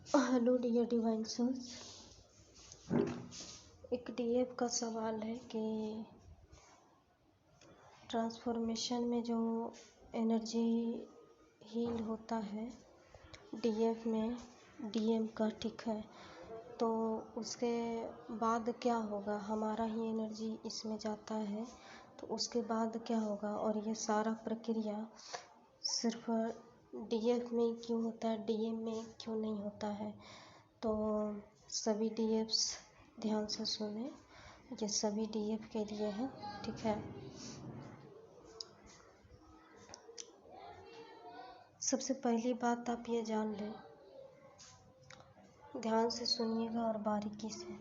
Hello dear divine souls. एक DF का सवाल है कि ट्रांसफॉर्मेशन में जो एनर्जी हील होता है डीएफ में डीएम का, ठीक है, तो उसके बाद क्या होगा? हमारा ही एनर्जी इसमें जाता है तो उसके बाद क्या होगा? और ये सारा प्रक्रिया सिर्फ डीएफ में क्यों होता है, डीएम में क्यों नहीं होता है? तो सभी डीएफ्स ध्यान से सुने, ये सभी डीएफ के लिए है, ठीक है। सबसे पहली बात आप ये जान लें, ध्यान से सुनिएगा और बारीकी से।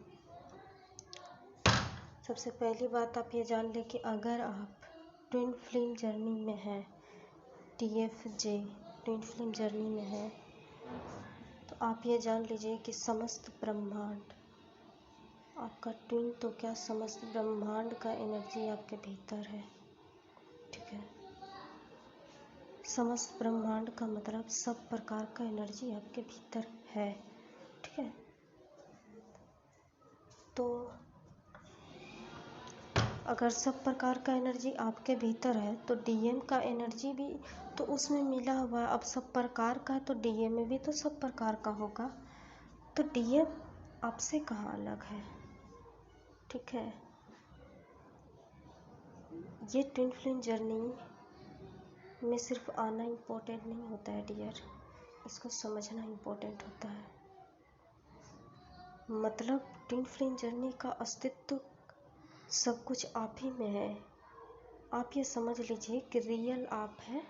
सबसे पहली बात आप ये जान लें कि अगर आप ट्विन फ्लेम जर्नी में हैं, TFJ ट्विन फ्लेम जर्नी में है, तो आप ये जान लीजिए कि समस्त ब्रह्मांड आपका ट्विन, तो क्या समस्त ब्रह्मांड का एनर्जी आपके भीतर है, ठीक है। समस्त ब्रह्मांड का मतलब सब प्रकार का एनर्जी आपके भीतर है, ठीक है। तो अगर सब प्रकार का एनर्जी आपके भीतर है तो डीएम का एनर्जी भी तो उसमें मिला हुआ है। अब सब प्रकार का है तो डीएम में भी तो सब प्रकार का होगा, तो डीएम आपसे कहाँ अलग है, ठीक है। ये ट्विन फ्लेम जर्नी में सिर्फ आना इम्पोर्टेंट नहीं होता है डियर, इसको समझना इम्पोर्टेंट होता है। मतलब ट्विन फ्लेम जर्नी का अस्तित्व सब कुछ आप ही में है। आप ये समझ लीजिए कि रियल आप है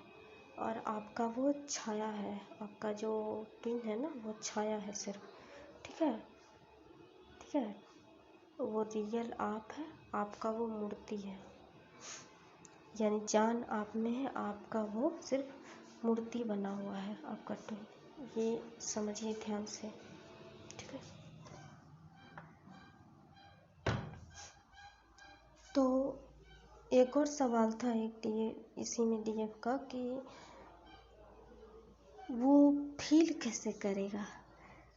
और आपका वो छाया है, आपका जो ट्विन है ना वो छाया है सिर्फ, ठीक है, ठीक है। वो रियल आप है, आपका वो मूर्ति है, यानी जान आप में है, आपका वो सिर्फ मूर्ति बना हुआ है आपका ट्विन। ये समझिए ध्यान से, ठीक है। तो एक और सवाल था इसी में डीएफ का कि वो फील कैसे करेगा?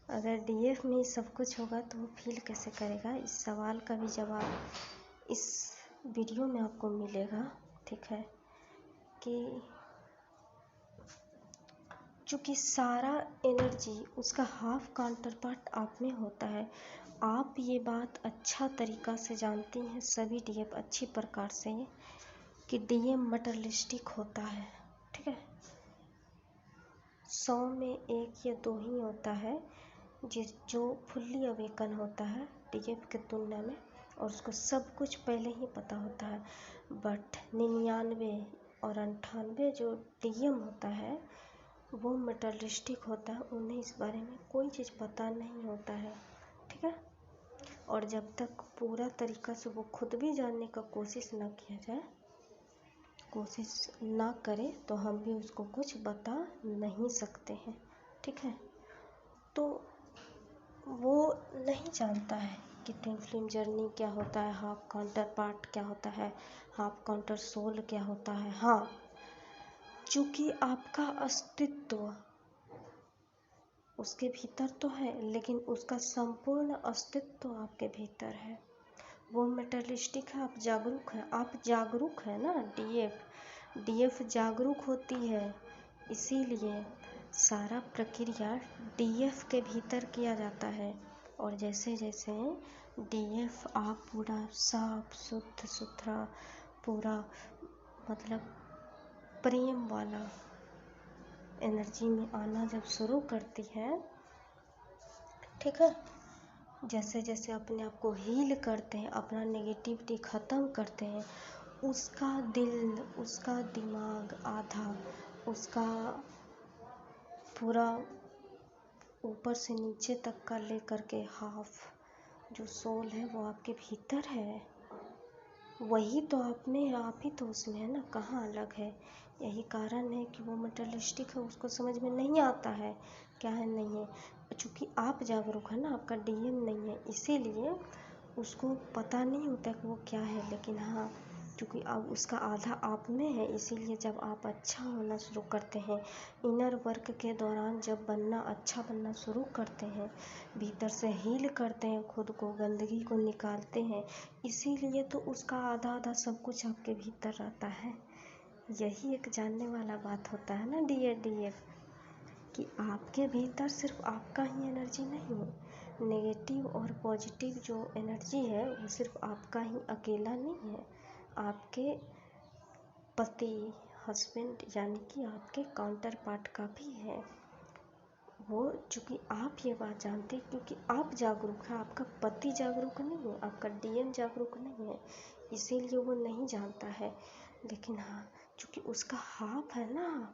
अगर डीएफ में सब कुछ होगा तो वो फील कैसे करेगा? इस सवाल का भी जवाब इस वीडियो में आपको मिलेगा, ठीक है। कि चूँकि सारा एनर्जी उसका हाफ काउंटर पार्ट आप में होता है, आप ये बात अच्छा तरीक़ा से जानती हैं सभी डीएफ अच्छी प्रकार से कि डीएम मटेरियलिस्टिक होता है, ठीक है। 100 में 1 या 2 ही होता है जो फुल्ली अवेकन होता है डीएफ के तुलना में, और उसको सब कुछ पहले ही पता होता है। बट 99 और 98 जो डीएम होता है वो मटेरियलिस्टिक होता है, उन्हें इस बारे में कोई चीज़ पता नहीं होता है, ठीक है। और जब तक पूरा तरीक़ा से वो खुद भी जानने का कोशिश ना किया जाए, कोशिश ना करें, तो हम भी उसको कुछ बता नहीं सकते हैं, ठीक है। तो वो नहीं जानता है कि ट्विन फ्लेम जर्नी क्या होता है, हाफ काउंटर पार्ट क्या होता है, हाफ काउंटर सोल क्या होता है। हाँ, चूँकि आपका अस्तित्व उसके भीतर तो है, लेकिन उसका संपूर्ण अस्तित्व आपके भीतर है, वो मटेरियलिस्टिक है, आप जागरूक है ना। डीएफ जागरूक होती है, इसीलिए सारा प्रक्रिया डीएफ के भीतर किया जाता है। और जैसे जैसे डीएफ आप पूरा साफ शुद्ध सुथरा पूरा मतलब प्रेम वाला एनर्जी में आना जब शुरू करती है, ठीक है, जैसे जैसे अपने आप को हील करते हैं, अपना नेगेटिविटी ख़त्म करते हैं, उसका दिल, उसका दिमाग आधा, उसका पूरा ऊपर से नीचे तक का लेकर के हाफ जो सोल है वो आपके भीतर है, वही तो आप में है, आप ही तो उसमें है ना, कहाँ अलग है। यही कारण है कि वो मटेरियलिस्टिक है, उसको समझ में नहीं आता है क्या है नहीं है, चूँकि आप जागरूक है ना, आपका डीएम नहीं है, इसीलिए उसको पता नहीं होता कि वो क्या है। लेकिन हाँ, क्योंकि अब उसका आधा आप में है। इसीलिए जब आप अच्छा होना शुरू करते हैं, इनर वर्क के दौरान जब अच्छा बनना शुरू करते हैं, भीतर से हील करते हैं, खुद को, गंदगी को निकालते हैं, इसीलिए तो उसका आधा आधा सब कुछ आपके भीतर रहता है। यही एक जानने वाला बात होता है ना DF, कि आपके भीतर सिर्फ आपका ही एनर्जी नहीं है, नेगेटिव और पॉजिटिव जो एनर्जी है वो सिर्फ आपका ही अकेला नहीं है, आपके पति, हस्बैंड यानी कि आपके काउंटर पार्ट का भी है। वो चूँकि आप ये बात जानते हैं क्योंकि आप जागरूक हैं, आपका पति जागरूक नहीं है, आपका DM जागरूक नहीं है, इसीलिए वो नहीं जानता है। लेकिन हाँ, चूँकि उसका हाफ है ना,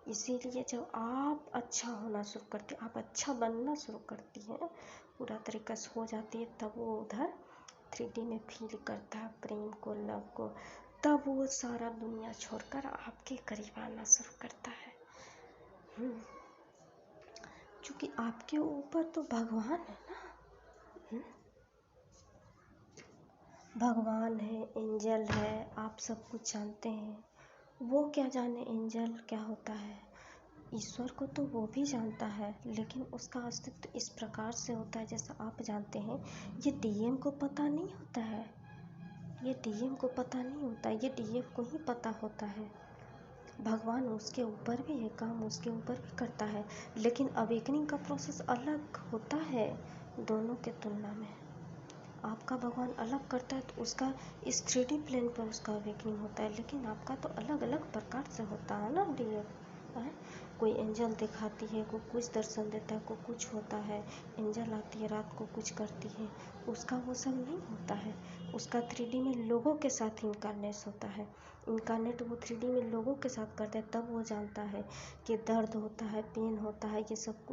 इसीलिए जब आप अच्छा होना शुरू करते, आप अच्छा बनना शुरू करती हैं, पूरा तरीका से हो जाती है, तब वो उधर 3D में फील करता है प्रेम को, लव को, तब वो सारा दुनिया छोड़कर आपके करीब आना शुरू करता है। क्योंकि आपके ऊपर तो भगवान है ना, भगवान है, एंजल है, आप सब कुछ जानते हैं। वो क्या जाने एंजल क्या होता है, ईश्वर को तो वो भी जानता है, लेकिन उसका अस्तित्व इस प्रकार से होता है जैसा आप जानते हैं। ये DM को पता नहीं होता है, ये DM को पता नहीं होता है, ये DF को ही पता होता है। भगवान उसके ऊपर भी है, काम उसके ऊपर भी करता है, लेकिन अवेकनिंग का प्रोसेस अलग होता है दोनों के तुलना में। आपका भगवान अलग करता है तो उसका इस 3D प्लेन पर उसका अवेकनिंग होता है, लेकिन आपका तो अलग अलग प्रकार से होता है ना DF है। कोई एंजल दिखाती है, कोई कुछ दर्शन देता है, कोई कुछ होता है, एंजल आती है रात को कुछ करती है, उसका वो सब नहीं होता है। उसका 3D में लोगों के साथ इनकारनेट होता है, इनकारनेट वो 3D में लोगों के साथ करता है, तब वो जानता है कि दर्द होता है, पेन होता है, ये सब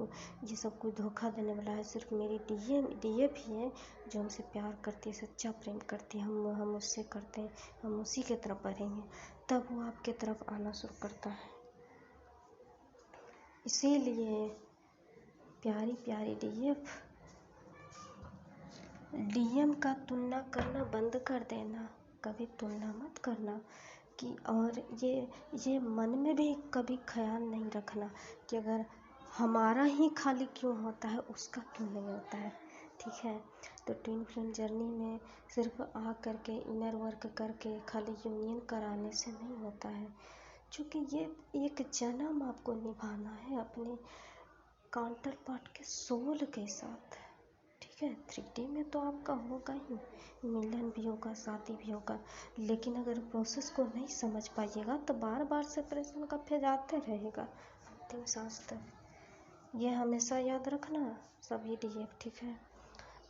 कुछ धोखा देने वाला है। सिर्फ मेरी DF ही है जो हमसे प्यार करती है, सच्चा प्रेम करती है, हम उससे करते हैं, हम उसी के तरफ बढ़ेंगे, तब वो आपके तरफ आना शुरू करता है। इसीलिए प्यारी प्यारी DM का तुलना करना बंद कर देना, कभी तुलना मत करना कि, और ये मन में भी कभी ख्याल नहीं रखना कि अगर हमारा ही खाली क्यों होता है, उसका क्यों नहीं होता है। ठीक है, तो ट्विन फ्लेम जर्नी में सिर्फ आ करके इनर वर्क करके खाली यूनियन कराने से नहीं होता है, क्योंकि ये एक जन्म आपको निभाना है अपने काउंटर पार्ट के सोल के साथ। ठीक है, 3D में तो आपका होगा ही, मिलन भी होगा, शादी भी होगा, लेकिन अगर प्रोसेस को नहीं समझ पाइएगा तो बार बार सेपरेशन का फेज आते रहेगा अंतिम सांस तक। ये हमेशा याद रखना सभी DF। ठीक है,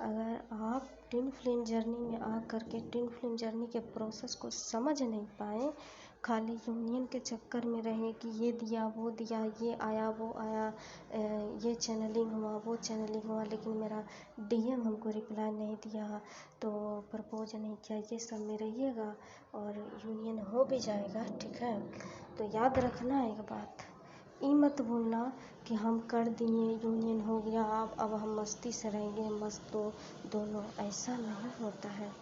अगर आप ट्विन फ्लेम जर्नी में आ करके ट्विन फ्लेम जर्नी के प्रोसेस को समझ नहीं पाए, खाली यूनियन के चक्कर में रहे कि ये दिया वो दिया, ये आया वो आया, ये चैनलिंग हुआ वो चैनलिंग हुआ, लेकिन मेरा DM हमको रिप्लाई नहीं दिया, तो प्रपोज नहीं किया, ये सब में रहिएगा और यूनियन हो भी जाएगा। ठीक है, तो याद रखना एक बात, ये मत भूलना कि हम कर दिए, यूनियन हो गया, अब हम मस्ती से रहेंगे, मस्त तो दोनों, ऐसा नहीं होता है।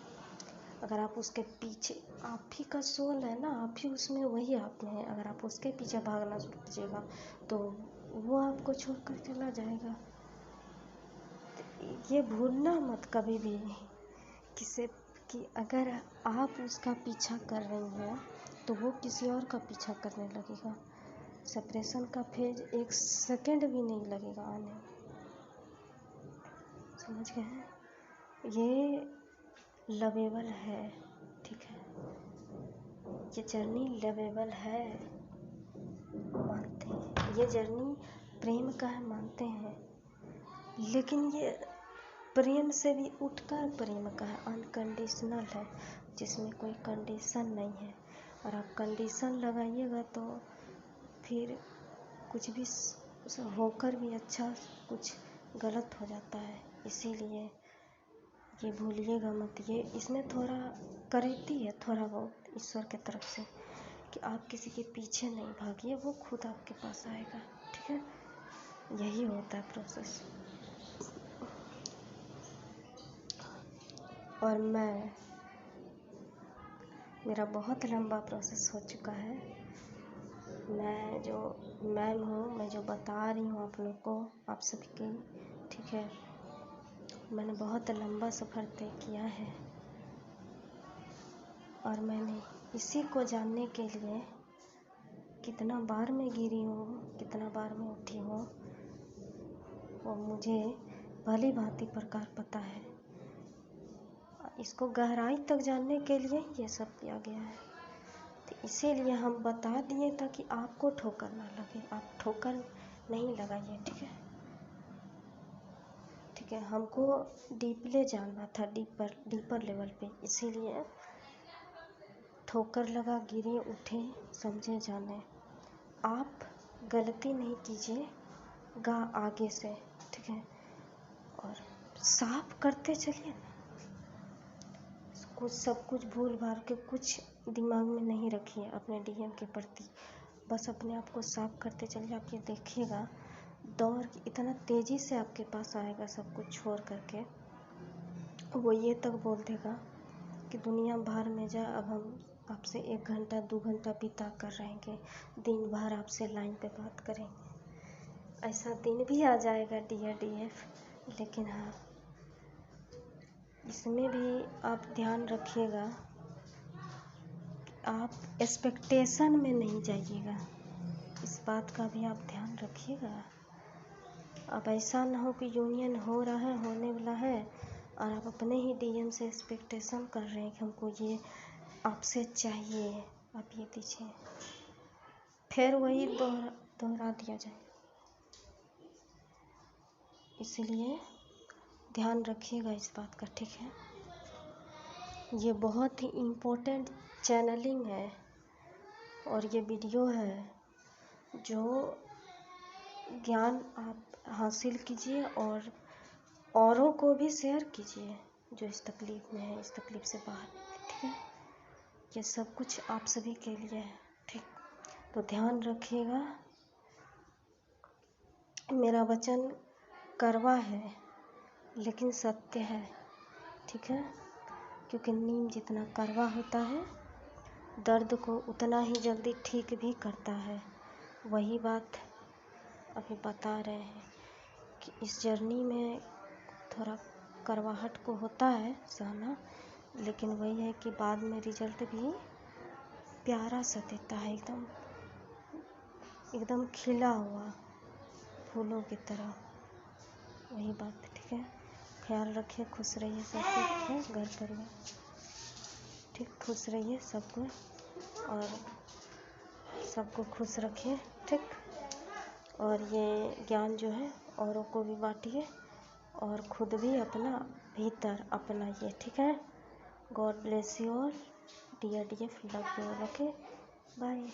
अगर आप उसके पीछे, आप ही का सोल है ना, आप ही उसमें, वही आप में है, अगर आप उसके पीछे भागना शुरू कीजिएगा तो वो आपको छोड़कर चला जाएगा। तो ये भूलना मत कभी भी किसे, कि अगर आप उसका पीछा कर रही हैं तो वो किसी और का पीछा करने लगेगा। सेपरेशन का फेज 1 सेकेंड भी नहीं लगेगा आने में, समझ गए हैं। ये लवेबल है, ठीक है, ये जर्नी लवेबल है, मानते हैं ये जर्नी प्रेम का है, मानते हैं, लेकिन ये प्रेम से भी उठकर प्रेम का है, अनकंडीशनल है, जिसमें कोई कंडीशन नहीं है। और आप कंडीशन लगाइएगा तो फिर कुछ भी होकर भी अच्छा कुछ गलत हो जाता है। इसीलिए ये भूलिएगा मत, ये इसमें थोड़ा करेक्टी है, थोड़ा बहुत ईश्वर की तरफ से, कि आप किसी के पीछे नहीं भागिए, वो खुद आपके पास आएगा। ठीक है, यही होता है प्रोसेस। और मैं मेरा बहुत लंबा प्रोसेस हो चुका है। मैं जो मैम हूँ, मैं जो बता रही हूँ आप लोग को, आप सभी के, ठीक है, मैंने बहुत लंबा सफ़र तय किया है और मैंने इसी को जानने के लिए कितना बार मैं गिरी हूँ, कितना बार मैं उठी हूँ, वो मुझे भली भांति प्रकार पता है। इसको गहराई तक जानने के लिए ये सब किया गया है, तो इसीलिए हम बता दिए ताकि आपको ठोकर ना लगे। आप ठोकर नहीं लगाइए, ठीक है, ठीक है। हमको डीपले जानना था, डीपर लेवल पे, इसीलिए ठोकर लगा, गिरे, उठे, समझे, जाने। आप गलती नहीं कीजिएगा आगे से, ठीक है, और साफ करते चलिए ना। सब कुछ भूल भाल के कुछ दिमाग में नहीं रखिए अपने डीएम के प्रति, बस अपने आप को साफ करते चलिए। आप ये देखिएगा दौड़ इतना तेज़ी से आपके पास आएगा, सब कुछ छोड़ करके वो ये तक बोल देगा कि दुनिया भर में जा, अब हम आपसे 1 घंटा 2 घंटा बिता कर रहेंगे, दिन भर आपसे लाइन पे बात करेंगे। ऐसा दिन भी आ जाएगा डियर डीएफ, लेकिन हाँ, इसमें भी आप ध्यान रखिएगा, आप एक्सपेक्टेशन में नहीं जाइएगा, इस बात का भी आप ध्यान रखिएगा। अब ऐसा ना हो कि यूनियन हो रहा है, होने वाला है, और आप अपने ही डीएम से एक्सपेक्टेशन कर रहे हैं कि हमको ये आपसे चाहिए, आप ये दीजिए, फिर वही दोहरा दिया जाए। इसलिए ध्यान रखिएगा इस बात का, ठीक है। ये बहुत ही इम्पोर्टेंट चैनलिंग है और ये वीडियो है जो ज्ञान आप हासिल कीजिए और औरों को भी शेयर कीजिए जो इस तकलीफ़ में है, इस तकलीफ़ से बाहर निकले, ठीक है। ये सब कुछ आप सभी के लिए है, ठीक। तो ध्यान रखिएगा, मेरा वचन कड़वा है लेकिन सत्य है, ठीक है, क्योंकि नीम जितना कड़वा होता है दर्द को उतना ही जल्दी ठीक भी करता है। वही बात अभी बता रहे हैं कि इस जर्नी में थोड़ा कड़वाहट को होता है सहना, लेकिन वही है कि बाद में रिजल्ट भी प्यारा सा देता है, एकदम खिला हुआ फूलों की तरह। वही बात, ठीक है। ख्याल रखिए, खुश रहिए, सब कुछ है, घर परिवार, ठीक, खुश रहिए सबको, और सबको खुश रखिए, ठीक। और ये ज्ञान जो है औरों को भी बांटिए और खुद भी अपना भीतर अपनाइए, ठीक है। God bless you all, dear DF, love you, okay, bye.